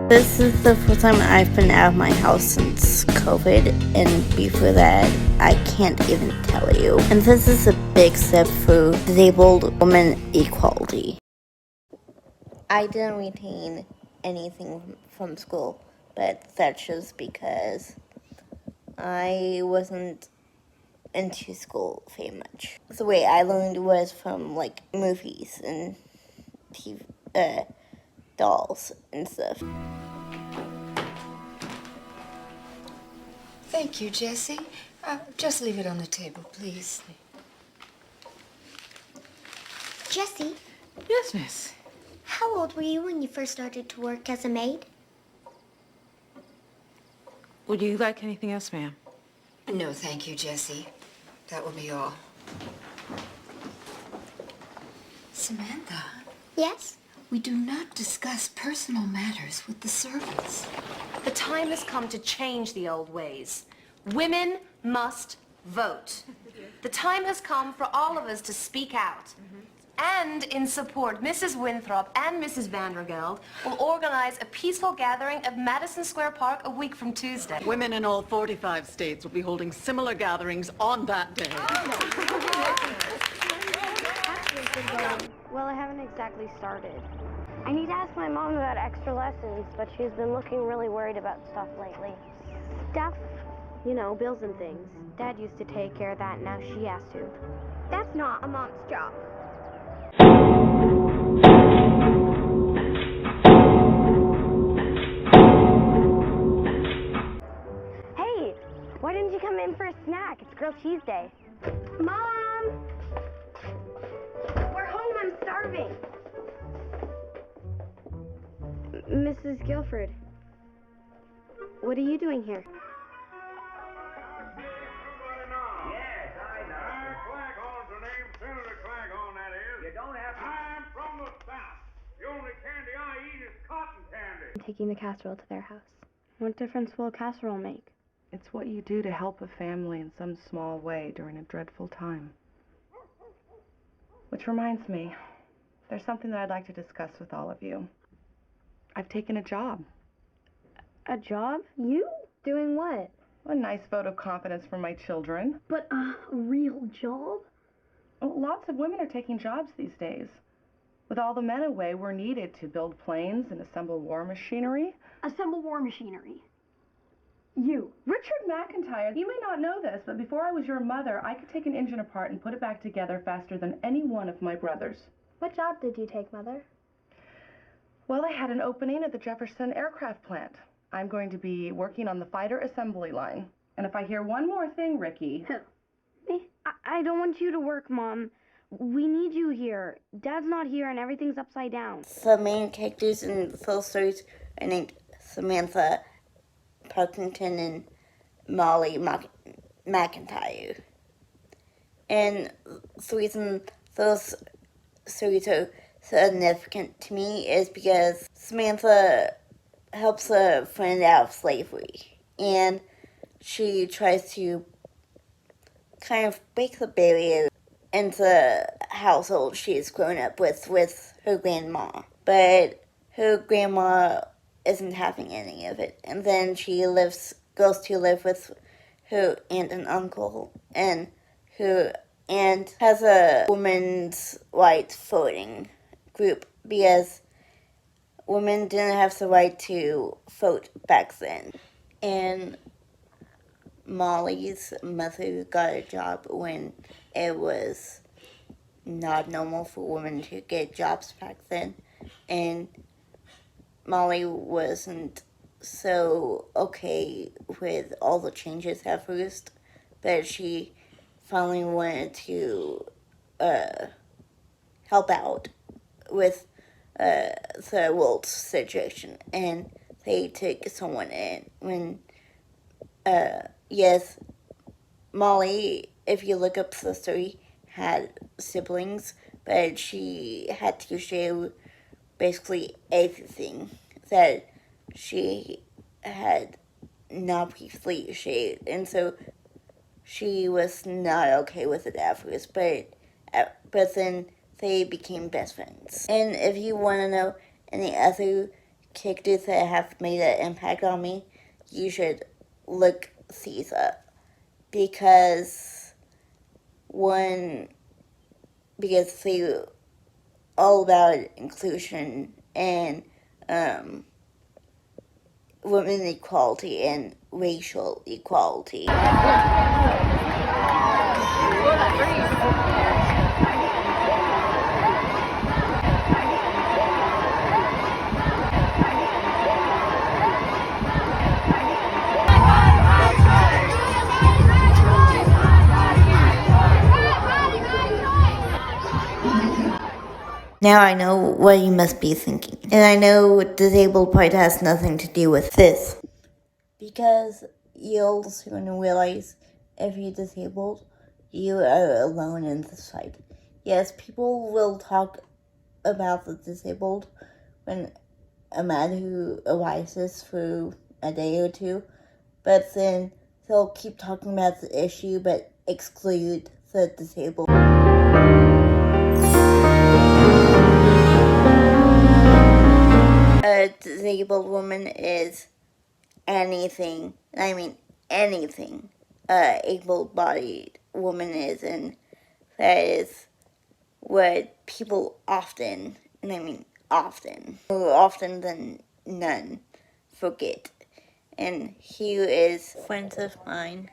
This is the first time I've been out of my house since COVID, and before that, I can't even tell you. And this is a big step for disabled women equality. I didn't retain anything from school, but that's just because I wasn't into school very much. The way I learned was from like movies and TV, dolls and stuff. Thank you, Jessie. Just leave it on the table, please. Jessie? Yes, miss. How old were you when you first started to work as a maid? Would you like anything else, ma'am? No, thank you, Jessie. That will be all. Samantha. Yes? We do not discuss personal matters with the servants. The time has come to change the old ways. Women must vote. The time has come for all of us to speak out. And in support, Mrs. Winthrop and Mrs. Vandergeld will organize a peaceful gathering at Madison Square Park a week from Tuesday. Women in all 45 states will be holding similar gatherings on that day. Well, I haven't exactly started. I need to ask my mom about extra lessons, but she's been looking really worried about stuff lately. Stuff? You know, bills and things. Dad used to take care of that, now she has to. That's not a mom's job. Hey, why didn't you come in for a snack? It's Grilled Cheese Day. Mom! We're home, I'm starving. Mrs. Guilford, what are you doing here? Yes, I know. Claghorn's the name, Senator Claghorn, that is. You don't have to. I'm from the South. The only candy I eat is cotton candy. I'm taking the casserole to their house. What difference will a casserole make? It's what you do to help a family in some small way during a dreadful time. Which reminds me, there's something that I'd like to discuss with all of you. I've taken a job. A job? You? Doing what? A nice vote of confidence for my children. But a real job? Well, lots of women are taking jobs these days. With all the men away, we're needed to build planes and assemble war machinery. Assemble war machinery. You. Richard McIntyre, you may not know this, but before I was your mother, I could take an engine apart and put it back together faster than any one of my brothers. What job did you take, Mother? Well, I had an opening at the Jefferson Aircraft Plant. I'm going to be working on the fighter assembly line. And if I hear one more thing, Ricky... Me? I don't want you to work, Mom. We need you here. Dad's not here and everything's upside down. The main characters in both stories are named Samantha Parkington and Molly McIntyre. And the reason those stories are significant to me is because Samantha helps a friend out of slavery, and she tries to kind of break the barrier into the household she's grown up with her grandma. But her grandma isn't having any of it, and then she goes to live with her aunt and uncle, and her aunt has a women's rights voting group because women didn't have the right to vote back then. And Molly's mother got a job when it was not normal for women to get jobs back then, and Molly wasn't so okay with all the changes at first, but she finally wanted to help out with the world situation, and they took someone in. When, yes, Molly, if you look up the story, had siblings, but she had to share basically everything that she had not previously shared, and so she was not okay with it at first, but then they became best friends. And if you want to know any other characters that have made an impact on me, you should look these up, because they're all about inclusion and women equality and racial equality. Now I know what you must be thinking. And I know disabled part has nothing to do with this. Because you'll soon realize if you're disabled, you are alone in this fight. Yes, people will talk about the disabled when a matter who arises for a day or two, but then they'll keep talking about the issue but exclude the disabled. A disabled woman is anything, I mean anything, able-bodied woman is, and that is what people often, and I mean often, more often than none, forget. And here is friends of mine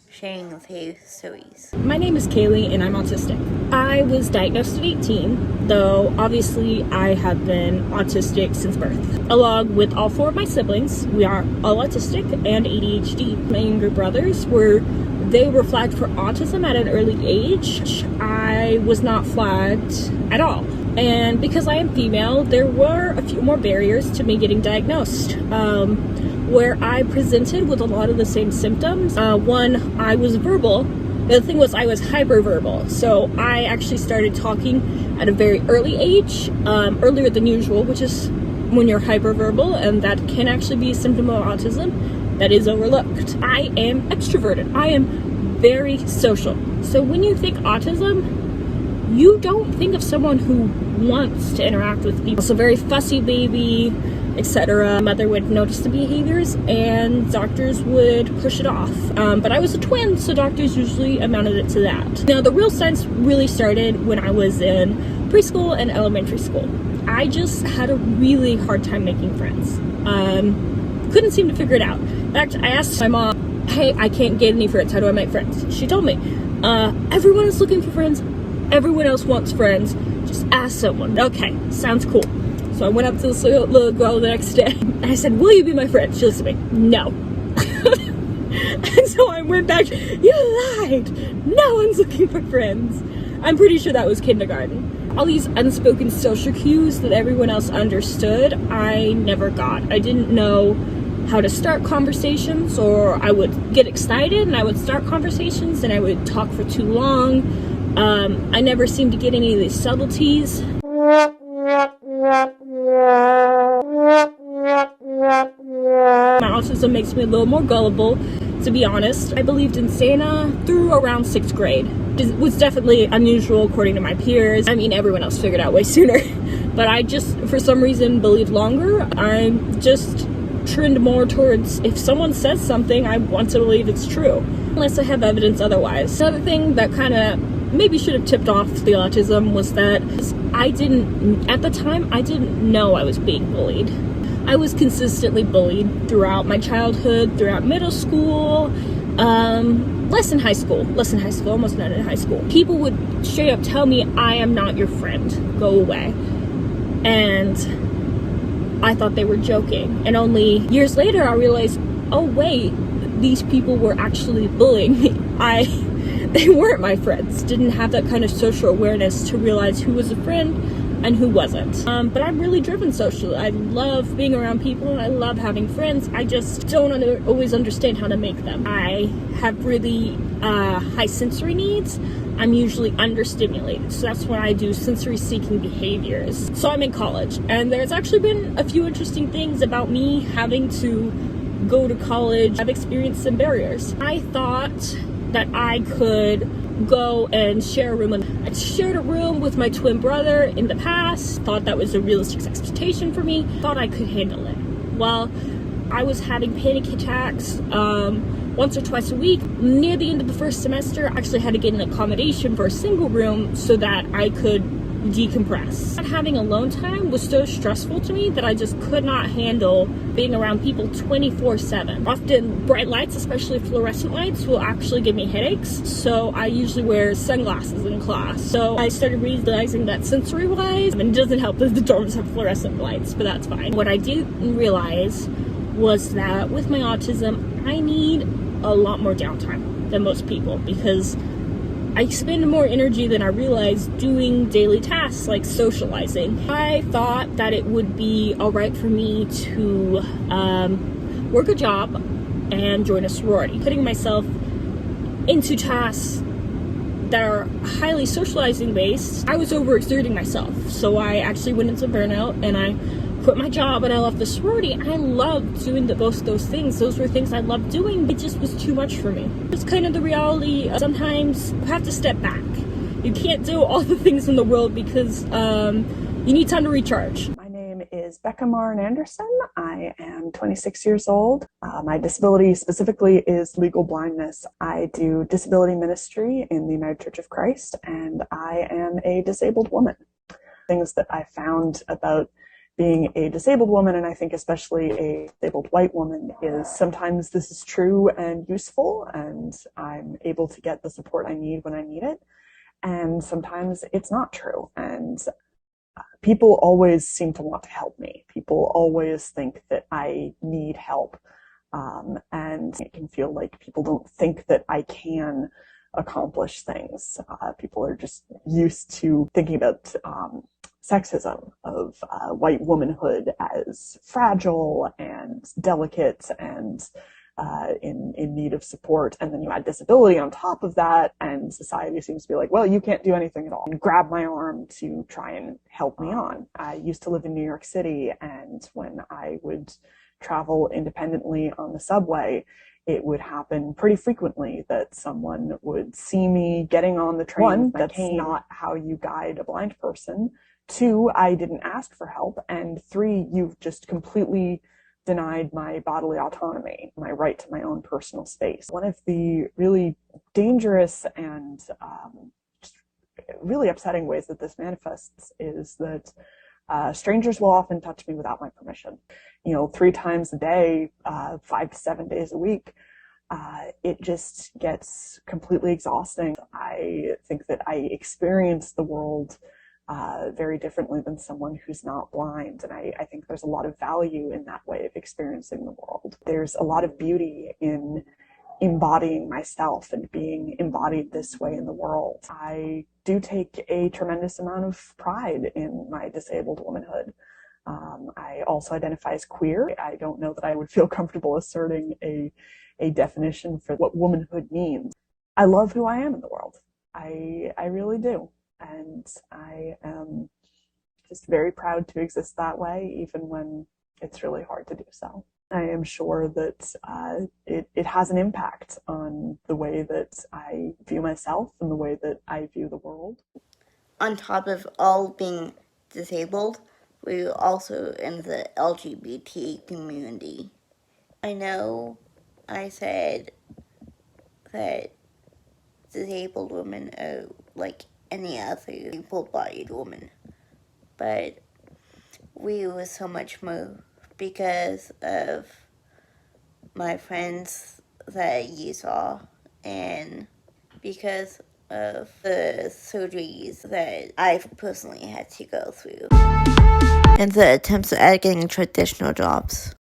sharing their stories. My name is Kaylee and I'm autistic. I was diagnosed at 18, though obviously I have been autistic since birth. Along with all 4 of my siblings, we are all autistic and ADHD. My younger brothers were flagged for autism at an early age. I was not flagged at all. And because I am female, there were a few more barriers to me getting diagnosed. Where I presented with a lot of the same symptoms. One, I was verbal. The other thing was I was hyperverbal. So I actually started talking at a very early age, earlier than usual, which is when you're hyperverbal, and that can actually be a symptom of autism that is overlooked. I am extroverted. I am very social. So when you think autism, you don't think of someone who wants to interact with people. So very fussy baby, etc. Mother would notice the behaviors and doctors would push it off. But I was a twin, so doctors usually amounted it to that. Now, the real signs really started when I was in preschool and elementary school. I just had a really hard time making friends. Couldn't seem to figure it out. In fact, I asked my mom, hey, I can't get any friends. How do I make friends? She told me, everyone is looking for friends. Everyone else wants friends. Just ask someone. Okay, sounds cool. So I went up to this little girl the next day. And I said, will you be my friend? She listened to me. No. And so I went back. You lied. No one's looking for friends. I'm pretty sure that was kindergarten. All these unspoken social cues that everyone else understood, I never got. I didn't know how to start conversations, or I would get excited and I would start conversations and I would talk for too long. I never seemed to get any of these subtleties. My autism makes me a little more gullible, to be honest. I believed in Santa through around 6th grade. It was definitely unusual according to my peers. I mean, everyone else figured out way sooner. But I just, for some reason, believed longer. I just trend more towards, if someone says something, I want to believe it's true, unless I have evidence otherwise. Another thing that kind of maybe should have tipped off the autism was that at the time, I didn't know I was being bullied. I was consistently bullied throughout my childhood, throughout middle school, less in high school, almost not in high school. People would straight up tell me, I am not your friend, go away. And I thought they were joking. And only years later, I realized, oh wait, these people were actually bullying me. They weren't my friends. Didn't have that kind of social awareness to realize who was a friend, and who wasn't. But I'm really driven socially. I love being around people. I love having friends. I just don't always understand how to make them. I have really high sensory needs. I'm usually understimulated, so that's when I do sensory seeking behaviors. So I'm in college, and there's actually been a few interesting things about me having to go to college. I've experienced some barriers. I thought that I could go and share a room. I shared a room with my twin brother in the past, thought that was a realistic expectation for me, thought I could handle it. Well, I was having panic attacks once or twice a week. Near the end of the first semester, I actually had to get an accommodation for a single room so that I could decompress. Having alone time was so stressful to me that I just could not handle being around people 24/7. Often bright lights, especially fluorescent lights, will actually give me headaches, so I usually wear sunglasses in class. So I started realizing that sensory wise, and it doesn't help that the dorms have fluorescent lights, but that's fine. What I didn't realize was that with my autism, I need a lot more downtime than most people, because I expend more energy than I realized doing daily tasks like socializing. I thought that it would be alright for me to work a job and join a sorority. Putting myself into tasks that are highly socializing based, I was overexerting myself. So I actually went into burnout and I quit my job and I left the sorority. I loved doing both those things. Those were things I loved doing. It just was too much for me. It's kind of the reality. Sometimes you have to step back. You can't do all the things in the world because you need time to recharge. My name is Becca Maren Anderson. I am 26 years old. My disability specifically is legal blindness. I do disability ministry in the United Church of Christ, and I am a disabled woman. Things that I found about being a disabled woman, and I think especially a disabled white woman, is sometimes this is true and useful, and I'm able to get the support I need when I need it, and sometimes it's not true. And people always seem to want to help me. People always think that I need help, and it can feel like people don't think that I can accomplish things. People are just used to thinking about sexism of white womanhood as fragile and delicate and in need of support. And then you add disability on top of that, and society seems to be like, well, you can't do anything at all, and grab my arm to try and help me on. I used to live in New York City, and when I would travel independently on the subway, it would happen pretty frequently that someone would see me getting on the train. One, that's not how you guide a blind person. Two, I didn't ask for help. And three, you've just completely denied my bodily autonomy, my right to my own personal space. One of the really dangerous and just really upsetting ways that this manifests is that strangers will often touch me without my permission. 3 times a day, 5 to 7 days a week. It just gets completely exhausting. I think that I experience the world very differently than someone who's not blind. And I think there's a lot of value in that way of experiencing the world. There's a lot of beauty in embodying myself and being embodied this way in the world. I do take a tremendous amount of pride in my disabled womanhood. I also identify as queer. I don't know that I would feel comfortable asserting a definition for what womanhood means. I love who I am in the world. I really do. And I am just very proud to exist that way, even when it's really hard to do so. I am sure that it has an impact on the way that I view myself and the way that I view the world. On top of all being disabled, we also in the LGBT community. I know I said that disabled women are like any other full-bodied woman, but we were so much more because of my friends that you saw and because of the surgeries that I've personally had to go through and the attempts at getting traditional jobs.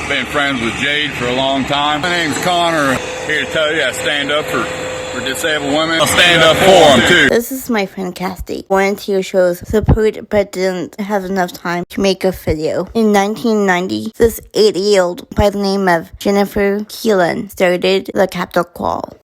Been friends with Jade for a long time. My name's Connor, here to tell you I stand up for for disabled women. I'll stand up for them, too. This is my friend Kathy. Volunteer shows support but didn't have enough time to make a video. In 1990, this 80-year-old by the name of Jennifer Keelan started the Capitol Crawl.